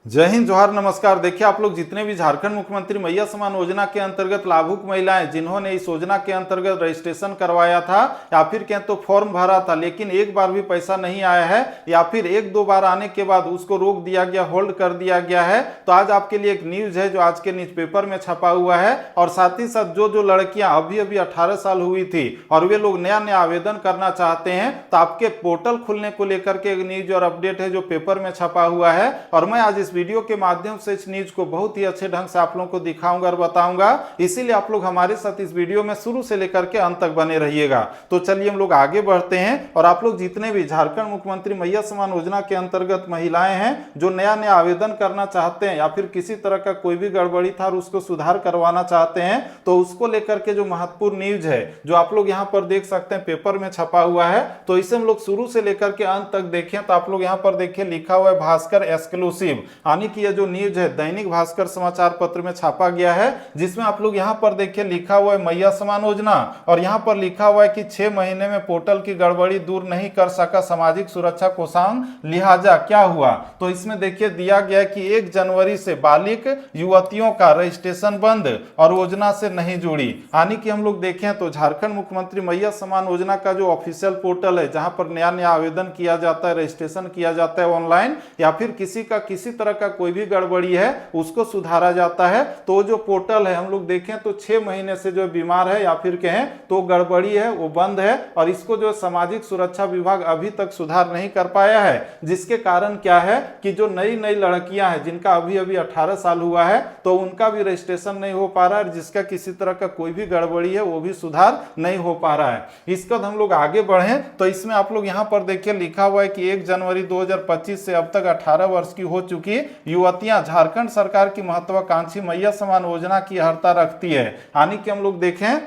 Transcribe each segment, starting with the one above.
जय हिंद, जोहार, नमस्कार। देखिए, आप लोग जितने भी झारखंड मुख्यमंत्री मैया समान योजना के अंतर्गत लाभुक महिलाएं जिन्होंने इस योजना के अंतर्गत रजिस्ट्रेशन करवाया था या फिर कहें तो फॉर्म भरा था, लेकिन एक बार भी पैसा नहीं आया है या फिर एक दो बार आने के बाद उसको रोक दिया गया, होल्ड कर दिया गया है, तो आज आपके लिए एक न्यूज है जो आज के न्यूज पेपर में छपा हुआ है। और साथ ही साथ जो जो लड़कियां अभी अभी 18 साल हुई थी और वे लोग नया नया आवेदन करना चाहते हैं, तो आपके पोर्टल खुलने को लेकर के एक न्यूज और अपडेट है जो पेपर में छपा हुआ है। और मैं आज इस वीडियो के माध्यम से इस न्यूज को बहुत ही अच्छे ढंग से आप लोगों को दिखाऊंगा और बताऊंगा, इसीलिए आप लोग हमारे साथ इस वीडियो में शुरू से लेकर के अंत तक बने रहिएगा। तो चलिए हम लोग आगे बढ़ते हैं। और आप लोग जितने भी झारखंड मुख्यमंत्री मैया समान योजना के अंतर्गत महिलाएं हैं जो नया नया आवेदन करना चाहते हैं या फिर किसी तरह का कोई भी गड़बड़ी था और उसको सुधार करवाना चाहते हैं, तो उसको लेकर के जो महत्वपूर्ण न्यूज है जो आप लोग यहाँ पर देख सकते हैं पेपर में छपा हुआ है, तो इसे हम लोग शुरू से लेकर के अंत तक देखें। तो आप लोग यहाँ पर देखिए लिखा हुआ है भास्कर एक्सक्लूसिव, यानी कि यह जो न्यूज है दैनिक भास्कर समाचार पत्र में छापा गया है, जिसमें आप लोग यहाँ पर देखिए लिखा हुआ है मैया समान योजना और यहाँ पर लिखा हुआ है कि 6 महीने में पोर्टल की गड़बड़ी दूर नहीं कर सका सामाजिक सुरक्षा कोषांग, लिहाजा क्या हुआ। तो इसमें देखिए दिया गया है कि 1 जनवरी से बालिक युवतियों का रजिस्ट्रेशन बंद और योजना से नहीं जुड़ी। यानी कि हम लोग देखें तो झारखंड मुख्यमंत्री मैया समान योजना का जो ऑफिशियल पोर्टल है जहां पर नया नया आवेदन किया जाता है, रजिस्ट्रेशन किया जाता है ऑनलाइन, या फिर किसी का किसी तरह का कोई भी गड़बड़ी है उसको सुधारा जाता है, तो जो पोर्टल है हम लोग देखें तो 6 महीने से जो बीमार है या फिर कहें तो गड़बड़ी है वो बंद है। और इसको जो सामाजिक सुरक्षा विभाग अभी तक सुधार नहीं कर पाया है, जिसके कारण क्या है कि जो नई नई लड़कियां हैं जिनका अभी अभी 18 साल हुआ है तो उनका भी रजिस्ट्रेशन नहीं हो पा रहा है, जिसका किसी तरह का कोई भी गड़बड़ी है वो भी सुधार नहीं हो पा रहा है। इसका हम लोग आगे बढ़े तो इसमें आप लोग यहाँ पर देखिए लिखा हुआ है कि 1 जनवरी 2025 से अब तक 18 वर्ष की हो चुकी युवतियां झारखंड सरकार की महत्वाकांक्षी मैया समान योजना की अर्हता रखती है। यानी कि हम लोग देखें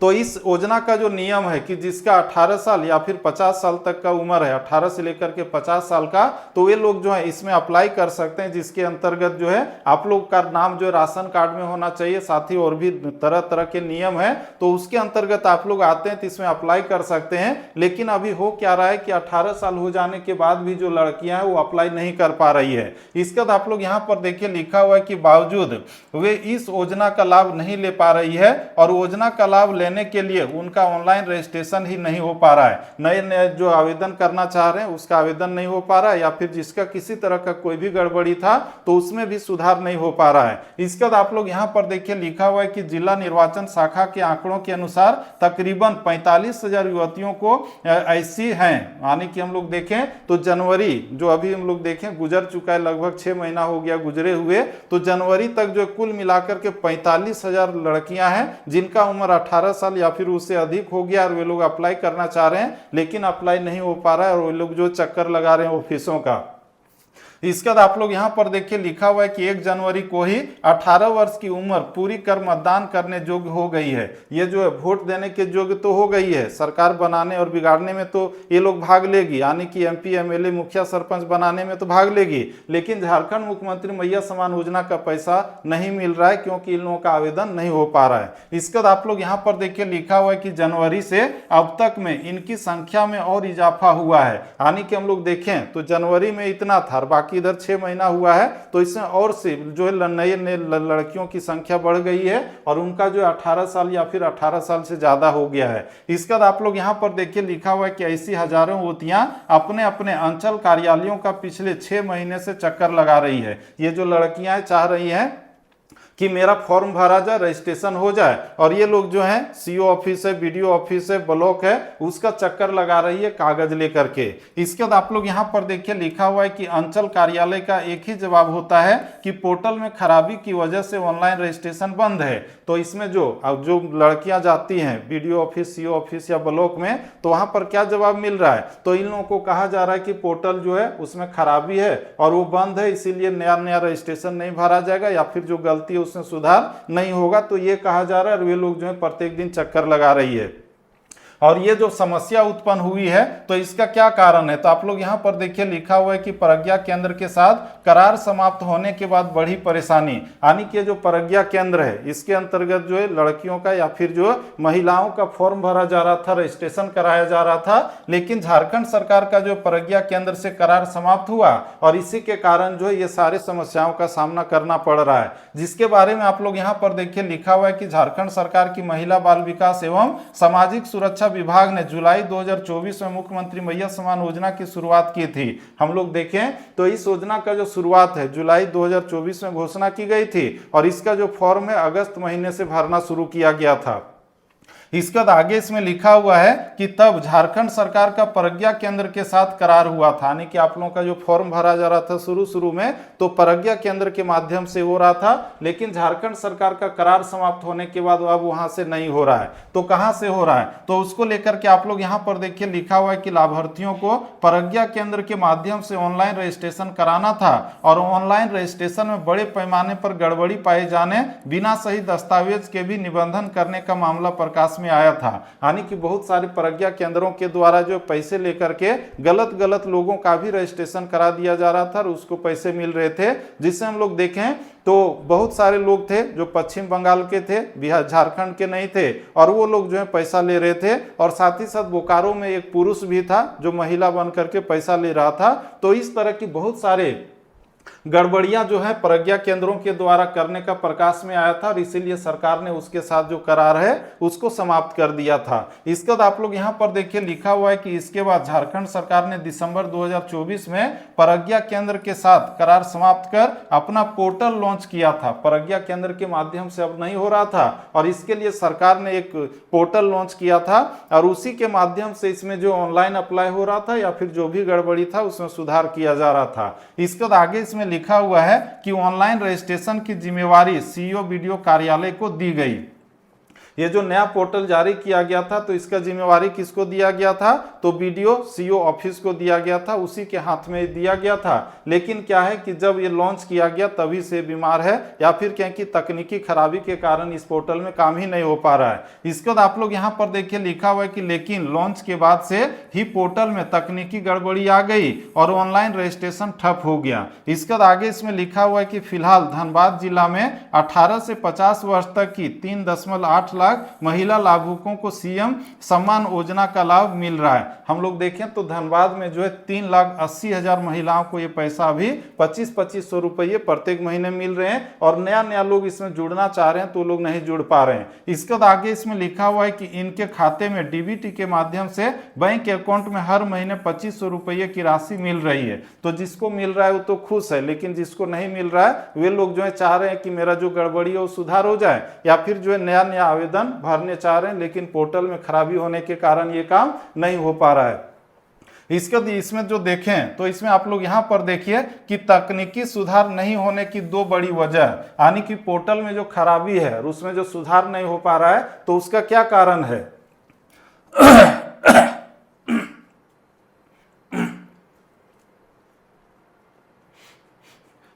तो इस योजना का जो नियम है कि जिसका 18 साल या फिर 50 साल तक का उम्र है, 18 से लेकर के 50 साल का, तो वे लोग जो है इसमें अप्लाई कर सकते हैं, जिसके अंतर्गत जो है आप लोग का नाम जो राशन कार्ड में होना चाहिए, साथ ही और भी तरह तरह के नियम है, तो उसके अंतर्गत आप लोग आते हैं तो इसमें अप्लाई कर सकते हैं। लेकिन अभी हो क्या रहा है कि 18 साल हो जाने के बाद भी जो लड़कियां हैं वो अप्लाई नहीं कर पा रही है। इसके बाद आप लोग यहाँ पर देखिए लिखा हुआ है कि बावजूद वे इस योजना का लाभ नहीं ले पा रही है और योजना का लाभ लेने के लिए उनका ऑनलाइन रजिस्ट्रेशन ही नहीं हो पा रहा है। नए नए जो आवेदन करना चाह रहे हैं उसका आवेदन नहीं हो पा रहा है, या फिर जिसका किसी तरह का कोई भी गड़बड़ी था तो उसमें भी सुधार नहीं हो पा रहा है। इसके बाद आप लोग यहां पर देखिए लिखा हुआ है कि जिला निर्वाचन शाखा के आंकड़ों के अनुसार तकरीबन 45,000 युवतियों को ऐसी हैं। यानी कि हम लोग देखें तो जनवरी जो अभी हम लोग देखें गुजर चुका है, लगभग 6 महीना हो गया गुजरे हुए, तो जनवरी तक जो कुल मिलाकर के 45,000 लड़कियां हैं जिनका उम्र 18 साल या फिर उससे अधिक हो गया और वे लोग अप्लाई करना चाह रहे हैं, लेकिन अप्लाई नहीं हो पा रहा है और वे लोग जो चक्कर लगा रहे हैं ऑफिसों का। इसके बाद आप लोग यहाँ पर देखिए लिखा हुआ है कि 1 जनवरी को ही 18 वर्ष की उम्र पूरी कर मतदान करने योग्य हो गई है। ये जो है वोट देने के योग्य तो हो गई है, सरकार बनाने और बिगाड़ने में तो ये लोग भाग लेगी, यानी कि MP MLA मुखिया सरपंच बनाने में तो भाग लेगी, लेकिन झारखंड मुख्यमंत्री मैया समान योजना का पैसा नहीं मिल रहा है क्योंकि इन लोगों का आवेदन नहीं हो पा रहा है। इसके बाद आप लोग यहाँ पर देखिए लिखा हुआ है कि जनवरी से अब तक में इनकी संख्या में और इजाफा हुआ है। यानी कि हम लोग देखें तो जनवरी में इतना था, बाकी इधर 6 महीना हुआ है, तो इसमें और से जो है नए नए लड़कियों की संख्या बढ़ गई है और उनका जो 18 साल या फिर 18 साल से ज्यादा हो गया है। इसके बाद आप लोग यहाँ पर देखिए लिखा हुआ है कि ऐसी हजारों युवतियां अपने अपने अंचल कार्यालयों का पिछले 6 महीने से चक्कर लगा रही है। ये जो लड़कियां चाह रही हैं कि मेरा फॉर्म भरा जाए, रजिस्ट्रेशन हो जाए, और ये लोग जो हैं CO ऑफिस है, BDO ऑफिस है, ब्लॉक है, उसका चक्कर लगा रही है कागज लेकर के। इसके बाद आप लोग यहाँ पर देखिए लिखा हुआ है कि अंचल कार्यालय का एक ही जवाब होता है कि पोर्टल में खराबी की वजह से ऑनलाइन रजिस्ट्रेशन बंद है। तो इसमें जो लड़कियां जाती हैं BDO ऑफिस, CO ऑफिस या ब्लॉक में, तो वहां पर क्या जवाब मिल रहा है, तो इन लोगों को कहा जा रहा है कि पोर्टल जो है उसमें खराबी है और वो बंद है, इसीलिए नया नया रजिस्ट्रेशन नहीं भरा जाएगा, या फिर जो गलती है उसमें सुधार नहीं होगा। तो ये कहा जा रहा है और वे लोग जो है प्रत्येक दिन चक्कर लगा रही है। और ये जो समस्या उत्पन्न हुई है तो इसका क्या कारण है, तो आप लोग यहाँ पर देखिए लिखा हुआ है कि प्रज्ञा केंद्र के साथ करार समाप्त होने के बाद बढ़ी परेशानी। यानी कि जो प्रज्ञा केंद्र है इसके अंतर्गत जो है लड़कियों का या फिर जो महिलाओं का फॉर्म भरा जा रहा था, रजिस्ट्रेशन कराया जा रहा था, लेकिन झारखंड सरकार का जो प्रज्ञा केंद्र से करार समाप्त हुआ और इसी के कारण जो है ये सारे समस्याओं का सामना करना पड़ रहा है, जिसके बारे में आप लोग यहाँ पर देखिए लिखा हुआ है कि झारखंड सरकार की महिला बाल विकास एवं सामाजिक सुरक्षा विभाग ने जुलाई 2024 में मुख्यमंत्री मैया सम्मान योजना की शुरुआत की थी। हम लोग देखें तो इस योजना का जो शुरुआत है जुलाई 2024 में घोषणा की गई थी और इसका जो फॉर्म है अगस्त महीने से भरना शुरू किया गया था। इसके बाद आगे इसमें लिखा हुआ है कि तब झारखंड सरकार का प्रज्ञा केंद्र के साथ करार हुआ था। यानी कि आप लोगों का जो फॉर्म भरा जा रहा था शुरू में तो प्रज्ञा केंद्र के माध्यम से हो रहा था, लेकिन झारखंड सरकार का करार समाप्त होने के बाद अब वहां से नहीं हो रहा है। तो कहां से हो रहा है, तो उसको लेकर के आप लोग यहां पर देखिए लिखा हुआ है कि लाभार्थियों को प्रज्ञा केंद्र के माध्यम से ऑनलाइन रजिस्ट्रेशन कराना था और ऑनलाइन रजिस्ट्रेशन में बड़े पैमाने पर गड़बड़ी पाए जाने, बिना सही दस्तावेज के भी निबंधन करने का मामला प्रकाश में आया था। यानी कि बहुत सारे प्रज्ञा केंद्रों के द्वारा जो पैसे लेकर के गलत लोगों का भी रजिस्ट्रेशन करा दिया जा रहा था और उसको पैसे मिल रहे थे, जिससे हम लोग देखें तो बहुत सारे लोग थे जो पश्चिम बंगाल के थे, बिहार झारखंड के नहीं थे, और वो लोग जो है पैसा ले रहे थे। और साथ ही साथ बोकारो में एक पुरुष भी था जो महिला बन करके पैसा ले रहा था। तो इस तरह की बहुत सारे गड़बड़ियां जो है प्रज्ञा केंद्रों के द्वारा करने का प्रकाश में आया था और इसीलिए सरकार ने उसके साथ जो करार है उसको समाप्त कर दिया था। इसके बाद आप लोग यहां पर देखिए लिखा हुआ है कि इसके बाद झारखंड सरकार ने दिसंबर 2024 में प्रज्ञा केंद्र के साथ करार समाप्त कर अपना पोर्टल लॉन्च किया था। प्रज्ञा केंद्र के माध्यम से अब नहीं हो रहा था और इसके लिए सरकार ने एक पोर्टल लॉन्च किया था और उसी के माध्यम से इसमें जो ऑनलाइन अप्लाई हो रहा था या फिर जो भी गड़बड़ी था उसमें सुधार किया जा रहा था। इसके बाद आगे इसमें लिखा हुआ है कि ऑनलाइन रजिस्ट्रेशन की जिम्मेवारी सीईओ बीडीओ कार्यालय को दी गई। ये जो नया पोर्टल जारी किया गया था तो इसका जिम्मेवारी किसको दिया गया था, तो बीडीओ सीईओ ऑफिस को दिया गया था, उसी के हाथ में दिया गया था। लेकिन क्या है कि जब ये लॉन्च किया गया तभी से बीमार है या फिर क्या कि तकनीकी खराबी के कारण इस पोर्टल में काम ही नहीं हो पा रहा है। इसके बाद आप लोग यहाँ पर देखिए लिखा हुआ है कि लेकिन लॉन्च के बाद से ही पोर्टल में तकनीकी गड़बड़ी आ गई और ऑनलाइन रजिस्ट्रेशन ठप हो गया। इसके बाद आगे इसमें लिखा हुआ है कि फिलहाल धनबाद जिला में 18 से 50 वर्ष तक की 3.8 लाख महिला लाभुकों को सीएम सम्मान योजना का लाभ मिल रहा है। हम लोग देखें तो धनबाद में जो है 3,80,000 महिलाओं को ये पैसा अभी 2500 रुपये प्रत्येक महीने मिल रहे हैं और नया लोग इसमें जुड़ना चाह रहे हैं तो लोग नहीं जुड़ पा रहे हैं। इसके बाद आगे इसमें लिखा हुआ है कि इनके खाते में डीबीटी के माध्यम से बैंक अकाउंट में हर महीने 2500 रुपये की राशि मिल रही है। तो जिसको मिल रहा है वो तो खुश है, लेकिन जिसको नहीं मिल रहा है वे लोग जो है चाह रहे हैं कि मेरा जो गड़बड़ी है वो सुधार हो जाए या फिर जो है नया आवेदन भरने चाह रहे हैं, लेकिन पोर्टल में खराबी होने के कारण ये काम नहीं हो पा रहा है। इसमें जो देखें तो इसमें आप लोग यहां पर देखिए कि तकनीकी सुधार नहीं होने की दो बड़ी वजह, यानी कि पोर्टल में जो खराबी है और उसमें जो सुधार नहीं हो पा रहा है तो उसका क्या कारण है।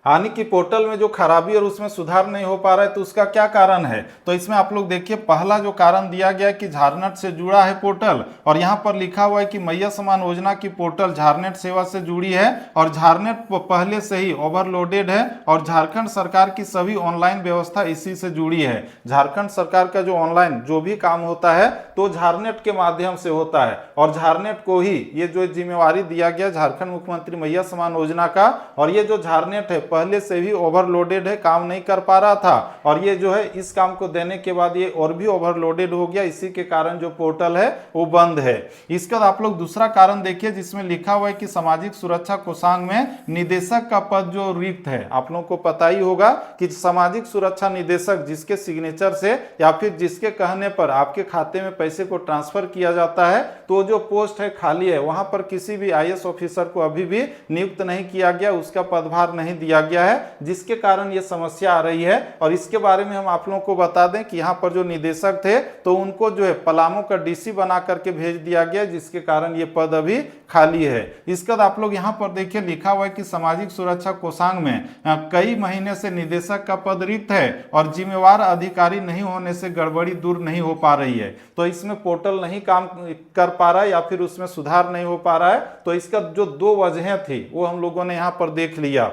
यानी कि पोर्टल में जो खराबी और उसमें सुधार नहीं हो पा रहा है तो उसका क्या कारण है, तो इसमें आप लोग देखिए पहला जो कारण दिया गया है कि झारनेट से जुड़ा है पोर्टल और यहाँ पर लिखा हुआ है कि मैया सम्मान योजना की पोर्टल झारनेट सेवा से जुड़ी है और झारनेट पहले से ही ओवरलोडेड है और झारखंड सरकार की सभी ऑनलाइन व्यवस्था इसी से जुड़ी है। झारखंड सरकार का जो ऑनलाइन जो भी काम होता है तो झारनेट के माध्यम से होता है और झारनेट को ही ये जो जिम्मेवारी दिया गया झारखंड मुख्यमंत्री मैया सम्मान योजना का, और ये जो झारनेट है पहले से भी ओवरलोडेड है, काम नहीं कर पा रहा था और ये जो है इस काम को देने के बाद ये और भी ओवरलोडेड हो गया, इसी के कारण जो पोर्टल है वो बंद है। इसका आप लोग दूसरा कारण देखिए जिसमें लिखा हुआ है कि सामाजिक सुरक्षा कोषांग में निदेशक का पद जो रिक्त है। आप लोगों को पता ही होगा कि सामाजिक सुरक्षा निदेशक जिसके सिग्नेचर से या फिर जिसके कहने पर आपके खाते में पैसे को ट्रांसफर किया जाता है तो जो पोस्ट है खाली है, वहां पर किसी भी आईएएस ऑफिसर को अभी भी नियुक्त नहीं किया गया, उसका पदभार नहीं दिया गया है, जिसके कारण ये समस्या आ रही है। और इसके बारे में हम आप लोगों को बता दें कि यहाँ पर जो निदेशक थे तो उनको जो है पलामू का डीसी बना करके भेज दिया गया, जिसके कारण ये पद अभी खाली है। इसके बाद आप लोग यहाँ पर देखिए लिखा हुआ है कि सामाजिक सुरक्षा कोषांग में कई महीने से निदेशक का पद रिक्त है और जिम्मेवार अधिकारी नहीं होने से गड़बड़ी दूर नहीं हो पा रही है। तो इसमें पोर्टल नहीं काम कर पा रहा है या फिर उसमें सुधार नहीं हो पा रहा है। तो इसका जो दो वजहें थी वो हम लोगों ने यहाँ पर देख लिया।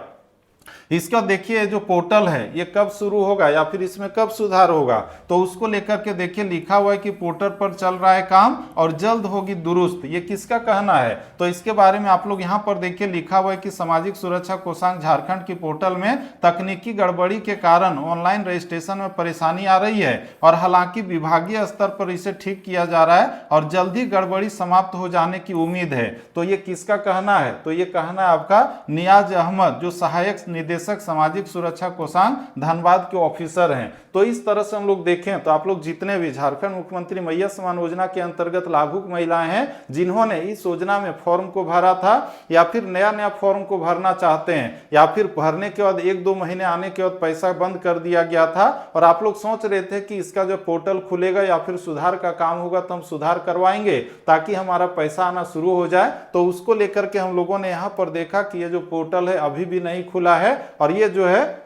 इसका देखिए जो पोर्टल है ये कब शुरू होगा या फिर इसमें कब सुधार होगा, तो उसको लेकर के देखिए लिखा हुआ है कि पोर्टल पर चल रहा है काम और जल्द होगी दुरुस्त। ये किसका कहना है, तो इसके बारे में आप लोग यहाँ पर देखिए लिखा हुआ है कि सामाजिक सुरक्षा कोषांग झारखंड की पोर्टल में तकनीकी गड़बड़ी के कारण ऑनलाइन रजिस्ट्रेशन में परेशानी आ रही है और हालांकि विभागीय स्तर पर इसे ठीक किया जा रहा है और जल्द ही गड़बड़ी समाप्त हो जाने की उम्मीद है। तो ये किसका कहना है, तो ये कहना है आपका नियाज अहमद जो सहायक निदेशक सामाजिक सुरक्षा कोषांग धनबाद के ऑफिसर हैं। तो इस तरह से हम लोग देखें तो आप लोग जितने भी झारखंड मुख्यमंत्री मैया सम्मान योजना के अंतर्गत लाभुक महिलाएं हैं जिन्होंने इस योजना में फॉर्म को भरा था या फिर नया फॉर्म को भरना चाहते हैं या फिर भरने के बाद 1-2 महीने आने के बाद पैसा बंद कर दिया गया था और आप लोग सोच रहे थे कि इसका जो पोर्टल खुलेगा या फिर सुधार का काम होगा तो हम सुधार करवाएंगे ताकि हमारा पैसा आना शुरू हो जाए, तो उसको लेकर के हम लोगों ने यहाँ पर देखा कि ये जो पोर्टल है अभी भी नहीं खुला है और ये जो है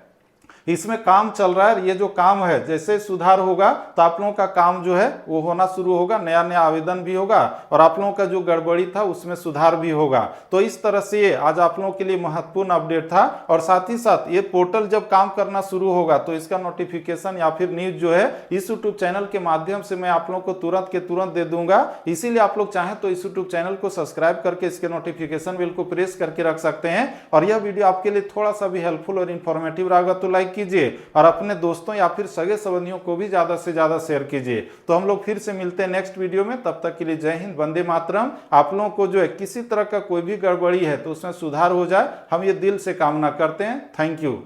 इसमें काम चल रहा है। ये जो काम है जैसे सुधार होगा तो आप लोगों का काम जो है वो होना शुरू होगा, नया आवेदन भी होगा और आप लोगों का जो गड़बड़ी था उसमें सुधार भी होगा। तो इस तरह से ये आज आप लोगों के लिए महत्वपूर्ण अपडेट था और साथ ही साथ ये पोर्टल जब काम करना शुरू होगा तो इसका नोटिफिकेशन या फिर न्यूज जो है इस यूट्यूब चैनल के माध्यम से मैं आप लोगों को तुरंत के तुरंत दे दूंगा। इसीलिए आप लोग चाहें तो इस यूट्यूब चैनल को सब्सक्राइब करके इसके नोटिफिकेशन बिल को प्रेस करके रख सकते हैं। और यह वीडियो आपके लिए थोड़ा सा भी हेल्पफुल और इन्फॉर्मेटिव रहेगा तो लाइक कीजिए और अपने दोस्तों या फिर सगे संबंधियों को भी ज्यादा से ज्यादा शेयर कीजिए। तो हम लोग फिर से मिलते हैं नेक्स्ट वीडियो में, तब तक के लिए जय हिंद, वंदे मातरम। आप लोगों को जो है किसी तरह का कोई भी गड़बड़ी है तो उसमें सुधार हो जाए, हम ये दिल से कामना करते हैं। Thank you.